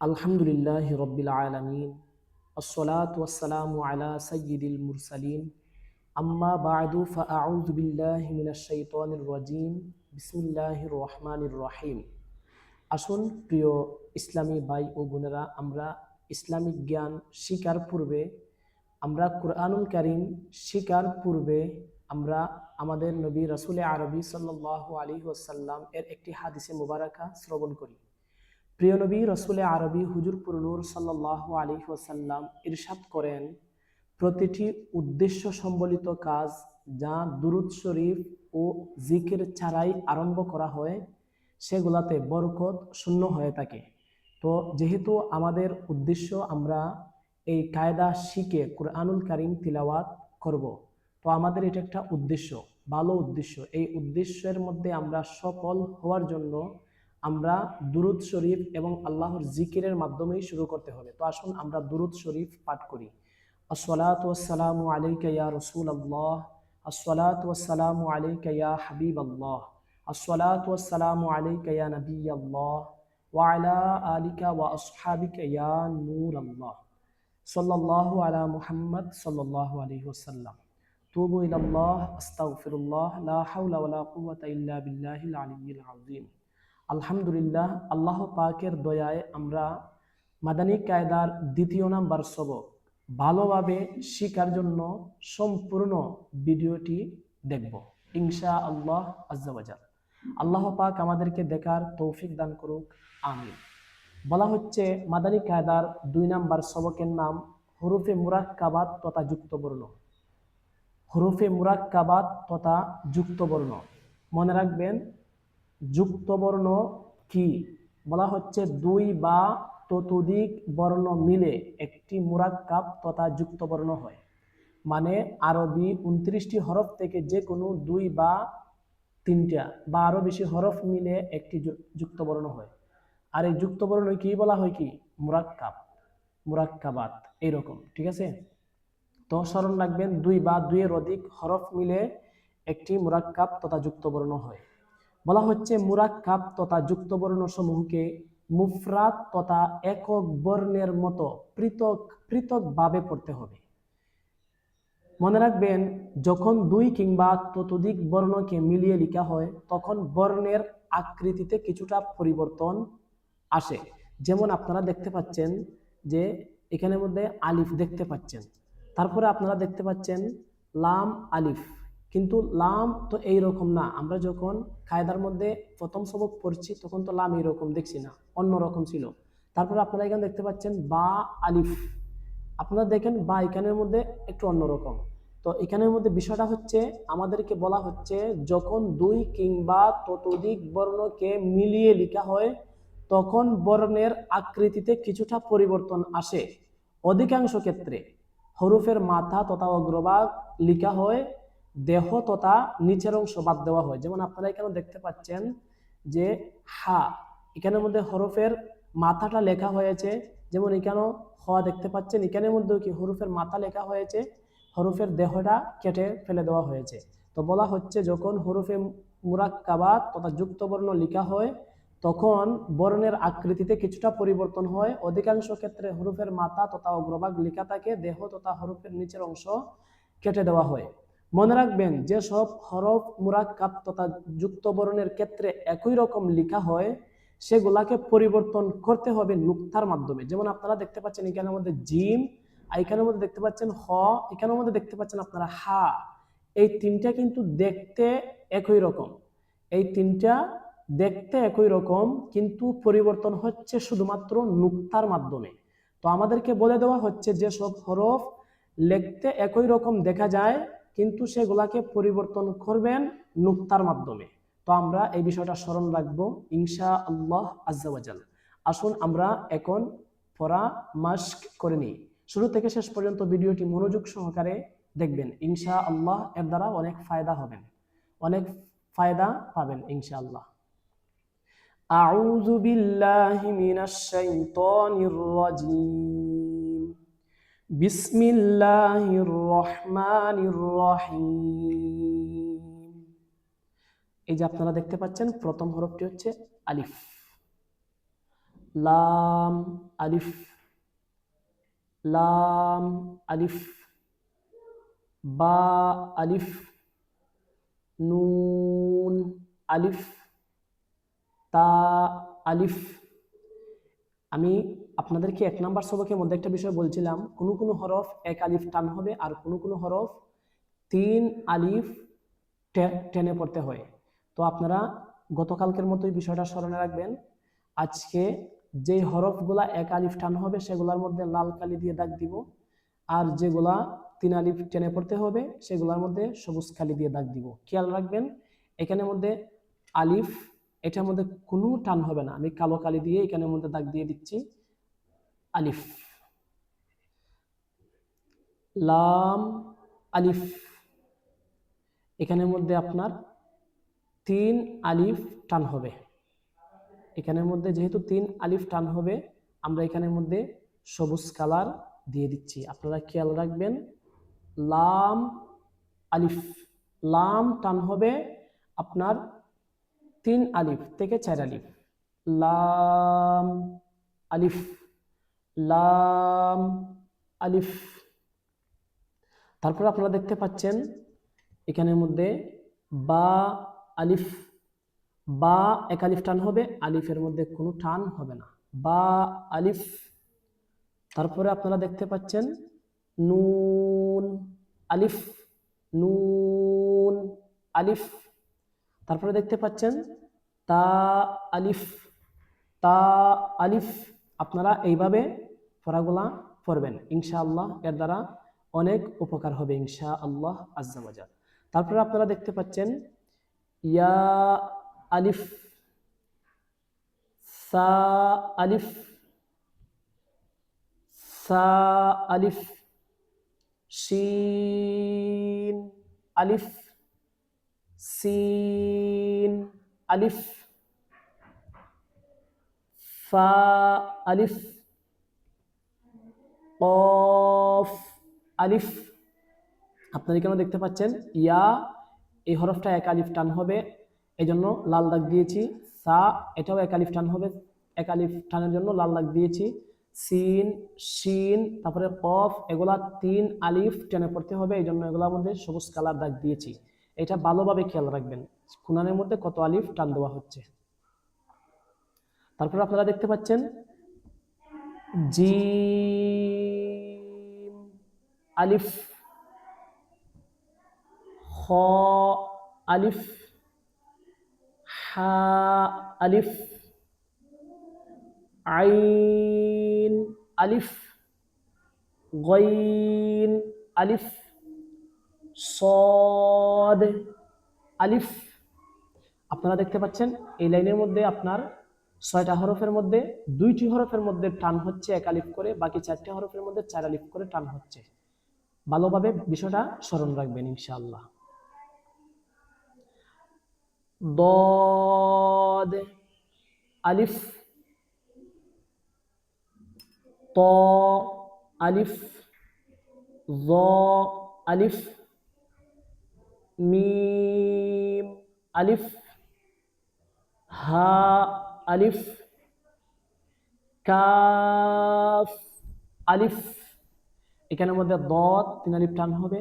আলহামদুলিল্লাহি রব্বিল আলামিন আসসালাতু ওয়াসসালামু আলা সাইয়্যিদিল মুরসালিন আম্মা বা'দু ফাআউযু বিল্লাহি মিনাশ শাইতানির রাজীম বিসমিল্লাহির রহমানির রহিম। আসুন প্রিয় ইসলামী ভাই ও বোনেরা, আমরা ইসলামিক জ্ঞান শিকার পূর্বে, আমরা কুরআনুল কারীম শিকার পূর্বে আমরা আমাদের নবী রাসূলে আরবি সাল্লাল্লাহু আলাইহি ওয়াসাল্লাম এর একটি হাদিসে মুবারাকা শ্রবণ করি। প্রিয় নবী রসুলে আরবি হুজুর পুরনুর সাল্লাল্লাহু আলাইহি ওয়াসাল্লাম ইরশাদ করেন, প্রতিটি উদ্দেশ্য সম্বলিত কাজ যা দুরূদ শরীফ ও জিকির ছাড়াই আরম্ভ করা হয় সেগুলাতে বরকত শূন্য হয়ে থাকে। তো যেহেতু আমাদের উদ্দেশ্য আমরা এই কায়দা শিখে কুরআনুল কারীম তিলাওয়াত করব, তো আমাদের এটা একটা উদ্দেশ্য, ভালো উদ্দেশ্য। এই উদ্দেশ্যের মধ্যে আমরা সফল হওয়ার জন্য আমরা দুরূদ শরীফ এবং আল্লাহর জিকিরের মাধ্যমেই শুরু করতে হবে। তো আসুন আমরা দুরূদ শরীফ পাঠ করি। আসসালাতু ওয়াসসালামু আলাইকা ইয়া রাসূলাল্লাহ, আসসালাতু ওয়াসসালামু আলাইকা ইয়া হাবিবাল্লাহ, আসসালাতু ওয়াসসালামু আলাইকা ইয়া নাবিয়াল্লাহ ওয়া আলা আলিকা ওয়া আসহাবিকা ইয়া নূরাল্লাহ, সাল্লাল্লাহু আলা মুহাম্মদ সাল্লাল্লাহু আলাইহি ওয়াসাল্লাম। তুবু ইলাল্লাহ, আস্তাগফিরুল্লাহ, লা হাওলা ওয়ালা কুওয়াতা ইল্লা বিল্লাহিল আলিয়্যিল আযীম। আলহামদুলিল্লাহ, আল্লাহ পাকের দয়ায় আমরা মাদানী কায়দার দ্বিতীয় নাম্বার সবক ভালোভাবে শিখার জন্য সম্পূর্ণ ভিডিওটি দেখব ইনশা আল্লাহ আজ্জা ওয়া জাল। আল্লাহ পাক আমাদেরকে দেখার তৌফিক দান করুক, আমিন। বলা হচ্ছে মাদানী কায়দার 2 নাম্বার সবকের নাম হুরুফে মুরাক্কাবাত তথা যুক্তবর্ণ। হুরুফে মুরাক্কাবাত তথা যুক্তবর্ণ মনে রাখবেন। যুক্তবর্ণ কি? বলা হচ্ছে 2 বা ততোধিক বর্ণ মিলে একটি মুরাক্কাব তথা যুক্তবর্ণ হয়। মানে আরবি 29টি হরফ থেকে যে কোনো 2 বা 3টা বা আরো বেশি হরফ মিলে একটি যুক্তবর্ণ হয়। আর এই যুক্তবর্ণ কি বলা হয়? কি? মুরাক্কাব, মুরাক্কাবাত, এইরকম। ঠিক আছে? তো স্মরণ রাখবেন, 2 বা 2 এর অধিক হরফ মিলে একটি মুরাক্কাব তথা যুক্তবর্ণ হয়। বলা হচ্ছে মুরাক্কাব তথা যুক্তবর্ণ সমূহকে মুফরাদ তথা একক বর্ণের মতো পৃথক পৃথকভাবে পড়তে হবে। মনে রাখবেন, যখন 2 কিংবা ততোধিক বর্ণকে মিলিয়ে লেখা হয় তখন বর্ণের আকৃতিতে কিছুটা পরিবর্তন আসে। যেমন আপনারা দেখতে পাচ্ছেন যে এখানের মধ্যে আলিফ দেখতে পাচ্ছেন, তারপরে আপনারা দেখতে পাচ্ছেন লাম আলিফ, কিন্তু লাম তো এইরকম না। আমরা যখন কায়দার মধ্যে প্রথম সবক পড়ছি তখন তো লাম এইরকম দেখছি না, অন্যরকম ছিল। তারপরে আপনারা এখানে দেখতে পাচ্ছেন বা আলিফ, আপনারা দেখেন বা এখানের মধ্যে একটু অন্যরকম। তো এখানের মধ্যে বিষয়টা হচ্ছে আমাদেরকে বলা হচ্ছে যখন 2 কিংবা ততোধিক বর্ণকে মিলিয়ে লেখা হয় তখন বর্ণের আকৃতিতে কিছুটা পরিবর্তন আসে। অধিকাংশ ক্ষেত্রে হরফের মাথা তথা অগ্রভাগ লেখা হয়, দেহ তথা নিচের অংশ বাদ দেওয়া হয়। যেমন আপনারা এখানে দেখতে পাচ্ছেন যে হা, এখানের মধ্যে হরফের মাথাটা লেখা হয়েছে। যেমন এখানেও হ দেখতে পাচ্ছেন, এখানের মধ্যেও কি হরফের মাথা লেখা হয়েছে, হরফের দেহটা কেটে ফেলে দেওয়া হয়েছে। তো বলা হচ্ছে যখন হরফে মুরাক্কাবাত তথা যুক্তবর্ণ লেখা হয় তখন বর্ণের আকৃতিতে কিছুটা পরিবর্তন হয়। অধিকাংশ ক্ষেত্রে হরফের মাথা তথা অগ্রভাগ লেখা থাকে, দেহ তথা হরফের নিচের অংশ কেটে দেওয়া হয়। মনে রাখবেন, যে সব হরফ মুরাক্কাব তথা যুক্তবর্ণের ক্ষেত্রে একই রকম লেখা হয় সেগুলাকে পরিবর্তন করতে হবে নুক্তার মাধ্যমে। যেমন আপনারা দেখতে পাচ্ছেন এখানের মধ্যে জিম, আর এখানের মধ্যে দেখতে পাচ্ছেন হ, এখানের মধ্যে দেখতে পাচ্ছেন আপনারা হা। এই 3টা কিন্তু দেখতে একই রকম, এই 3টা দেখতে একই রকম, কিন্তু পরিবর্তন হচ্ছে শুধুমাত্র নুক্তার মাধ্যমে। তো আমাদেরকে বলে দেওয়া হচ্ছে যে সব হরফ লিখতে একই রকম দেখা যায় কিন্তু সেগুলাকে পরিবর্তন করবেন নুক্তার মাধ্যমে। তো আমরা এই বিষয়টা স্মরণ রাখবো ইনশা আল্লাহ আজ্জা ওয়া জাল। আসুন আমরা এখন পড়া মাস্ক করে নিই। শুরু থেকে শেষ পর্যন্ত ভিডিওটি মনোযোগ সহকারে দেখবেন, ইনশা আল্লাহ এর দ্বারা অনেক ফায়দা হবেন, অনেক ফায়দা পাবেন ইনশাআল্লাহ। আউযু বিল্লাহি মিনাশ শাইতানির রাজীম, বিসমিল্লাহির রহমানির রহিম। এই যে আপনারা দেখতে পাচ্ছেন প্রথম হরফটি হচ্ছে আলিফ, লাম আলিফ, লাম আলিফ, বা আলিফ, নুন আলিফ, তা আলিফ। আমি আপনাদেরকে 1 নাম্বার সবকের মধ্যে একটা বিষয় বলছিলাম, কোনো কোনো হরফ 1 আলিফ টান হবে আর কোনো কোনো হরফ 3 আলিফ টেনে পড়তে হয়। তো আপনারা গতকালকের মতোই বিষয়টা স্মরণে রাখবেন। আজকে যে হরফগুলা 1 আলিফ টান হবে সেগুলোর মধ্যে লাল কালি দিয়ে দাগ দিব, আর যেগুলা 3 আলিফ টেনে পড়তে হবে সেগুলোর মধ্যে সবুজ কালি দিয়ে দাগ দিব। খেয়াল রাখবেন এখানের মধ্যে আলিফ, এটার মধ্যে কোনো টান হবে না। আমি কালো কালি দিয়ে এখানের মধ্যে দাগ দিয়ে দিচ্ছি আলিফ। লাম আলিফ, এখানের মধ্যে আপনার 3 আলিফ টান হবে। এখানের মধ্যে যেহেতু 3 আলিফ টান হবে, আমরা এখানের মধ্যে সবুজ কালার দিয়ে দিচ্ছি। আপনারা খেয়াল রাখবেন লাম আলিফ, লাম টান হবে আপনার 3 আলিফ থেকে 4 আলিফ। লাম আলিফ, লাম আলিফ। তারপর আপনারা দেখতে পাচ্ছেন এখানের মধ্যে বা আলিফ, বা 1 আলিফ টান হবে, আলিফের মধ্যে কোনো টান হবে না, বা আলিফ। তারপরে আপনারা দেখতে পাচ্ছেন নুন আলিফ, নুন আলিফ। তারপরে দেখতে পাচ্ছেন তা আলিফ, তা আলিফ। আপনারা এইভাবে পড়াগুলা পড়বেন, ইনশাআল্লাহ এর দ্বারা অনেক উপকার হবে ইনশাআল্লাহ আজ্জা ওয়া জাল। তারপরে আপনারা দেখতে পাচ্ছেন ইয়া আলিফ, সা আলিফ, সা আলিফ, শিন আলিফ, সিন আলিফ, ফা আলিফ, কফ আলিফ। আপনারা এখানে দেখতে পাচ্ছেন ইয়া, এই হরফটা 1 আলিফ টান হবে, এই জন্য লাল দাগ দিয়েছি। সা, এটাও 1 আলিফ টান হবে, 1 আলিফ টানের জন্য লাল দাগ দিয়েছি। সিন, শিন, তারপরে কফ, এগুলা 3 আলিফ টেনে পড়তে হবে, এই জন্য এগুলোর মধ্যে সবুজ কালার দাগ দিয়েছি। এটা ভালোভাবে খেয়াল রাখবেন কোনানের মধ্যে কত আলিফ টান দেওয়া হচ্ছে। তারপরে আপনারা দেখতে পাচ্ছেন জিম আলিফ, খ আলিফ, হা আলিফ, আইন আলিফ, গইন আলিফ, সদ আলিফ। আপনারা দেখতে পাচ্ছেন এই লাইনের মধ্যে আপনার 6টা হরফের মধ্যে 2টি হরফের মধ্যে টান হচ্ছে 1 আলিফ করে, বাকি 4টি হরফের মধ্যে 4 আলিফ করে টান হচ্ছে। ভালোভাবে বিষয়টা স্মরণ রাখবেন ইনশাআল্লাহ। ضاد আলিফ, ত আলিফ, য আলিফ, মিম আলিফ, হা আলিফ, কাফ আলিফ। এখানের মধ্যে দত 3 আলিফ টান হবে,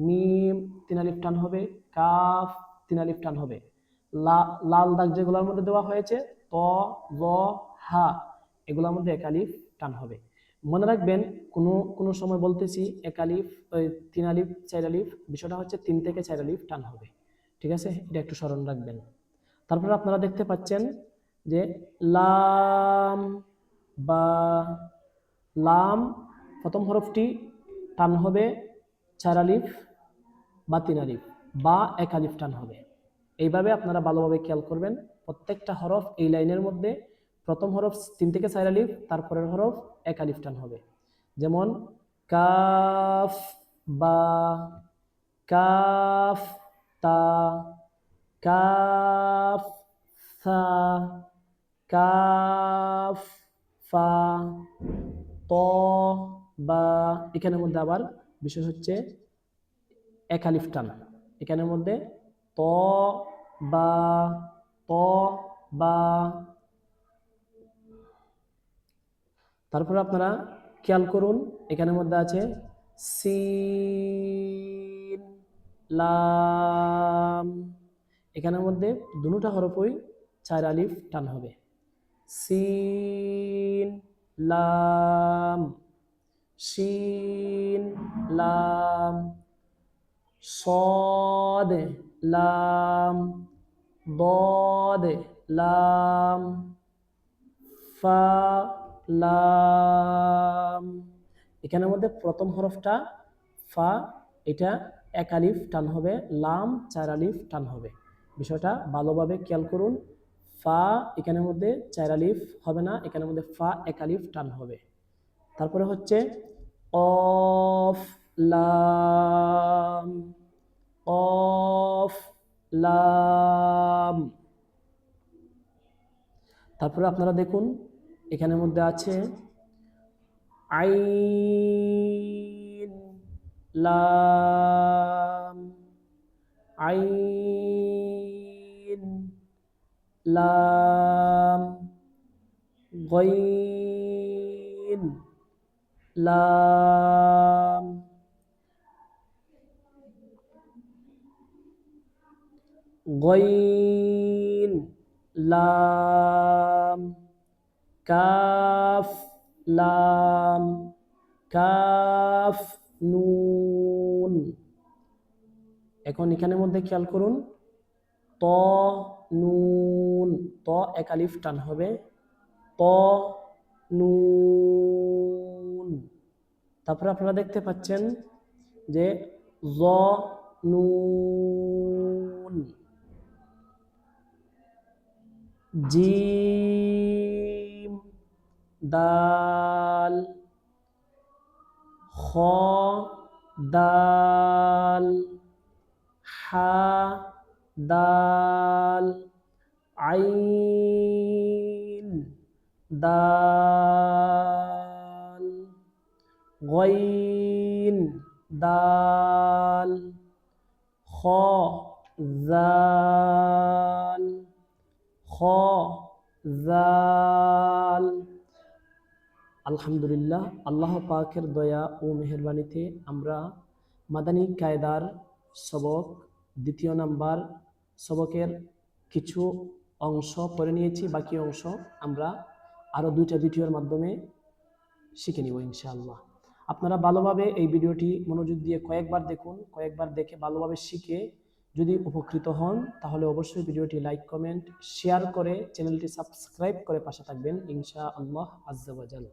মিম 3 আলিফ টান হবে, কাফ 3 আলিফ টান হবে। লাল দাগ যেগুলোর মধ্যে দেওয়া হয়েছে ত, জ, হা, এগুলোর মধ্যে 1 আলিফ টান হবে। মনে রাখবেন কোনো কোনো সময় বলতেছি 1 আলিফ, 3 আলিফ, 4 আলিফ, বিষয়টা হচ্ছে 3 থেকে 4 আলিফ টান হবে। ঠিক আছে, এটা একটু স্মরণ রাখবেন। তারপরে আপনারা দেখতে পাচ্ছেন যে লাম বা, লাম প্রথম হরফটি টান হবে 4 আলিফ বা 3 আলিফ, বা 1 আলিফ টান হবে। এইভাবে আপনারা ভালোভাবে খেয়াল করবেন প্রত্যেকটা হরফ এই লাইনের মধ্যে প্রথম হরফ 3 থেকে 4 আলিফ, তারপরের হরফ 1 আলিফ টান হবে। যেমন কাফ বা, কাফ তা, কাফ সা, কাফ ফা, ত বা। এখানের মধ্যে আবার বিষয় হচ্ছে 1 আলিফ টান, এখানের মধ্যে ত বা, ত বা, তারপর আপনারা খেয়াল করুন, এখানের মধ্যে আছে সিন লাম। এখানের মধ্যে দুটো হরফই 4 আলিফ টান হবে। সিন লাম, শিন লাম, صاد লাম, ضاد লাম, ফা লাম। এখানের মধ্যে প্রথম হরফটা ফা, এটা 1 আলিফ টান হবে, লাম 4 আলিফ টান হবে। বিষয়টা ভালোভাবে খেয়াল করুন। ফা এখানের মধ্যে 4 আলিফ হবে না, এখানের মধ্যে ফা 1 আলিফ টান হবে। তারপরে হচ্ছে কফ লাম, কফ লাম। তারপরে আপনারা দেখুন, এখানের মধ্যে আছে আইন লাম, আইন লাম, গইন লাম, গইন লাম, কাফ লাম, কাফ নুন। এখন এখানের মধ্যে খেয়াল করুন, ত নুন, ত 1 আলিফ টান হবে, ত নুন। তারপরে আপনারা দেখতে পাচ্ছেন যে জ নুন, জিম দাল, খ দাল, হা দাল, আইন দাল, গইন দাল, খ জাল, খ জাল। আলহামদুলিল্লাহ, আল্লাহ পাকের দয়া ও মেহেরবানিতে আমরা মাদানী কায়দার সবক 2য় নাম্বার সবকের কিছু অংশ পড়ে নিয়েছি। বাকি অংশ আমরা আরও 2টা ভিডিওর মাধ্যমে শিখে নিব ইনশাআল্লাহ। আপনারা ভালোভাবে এই ভিডিওটি মনোযোগ দিয়ে কয়েকবার দেখুন, কয়েকবার দেখে ভালোভাবে শিখে যদি উপকৃত হন তাহলে অবশ্যই ভিডিওটি লাইক, কমেন্ট, শেয়ার করে চ্যানেলটি সাবস্ক্রাইব করে পাশে থাকবেন ইনশাআল্লাহ আজ্জা ওয়া জাল।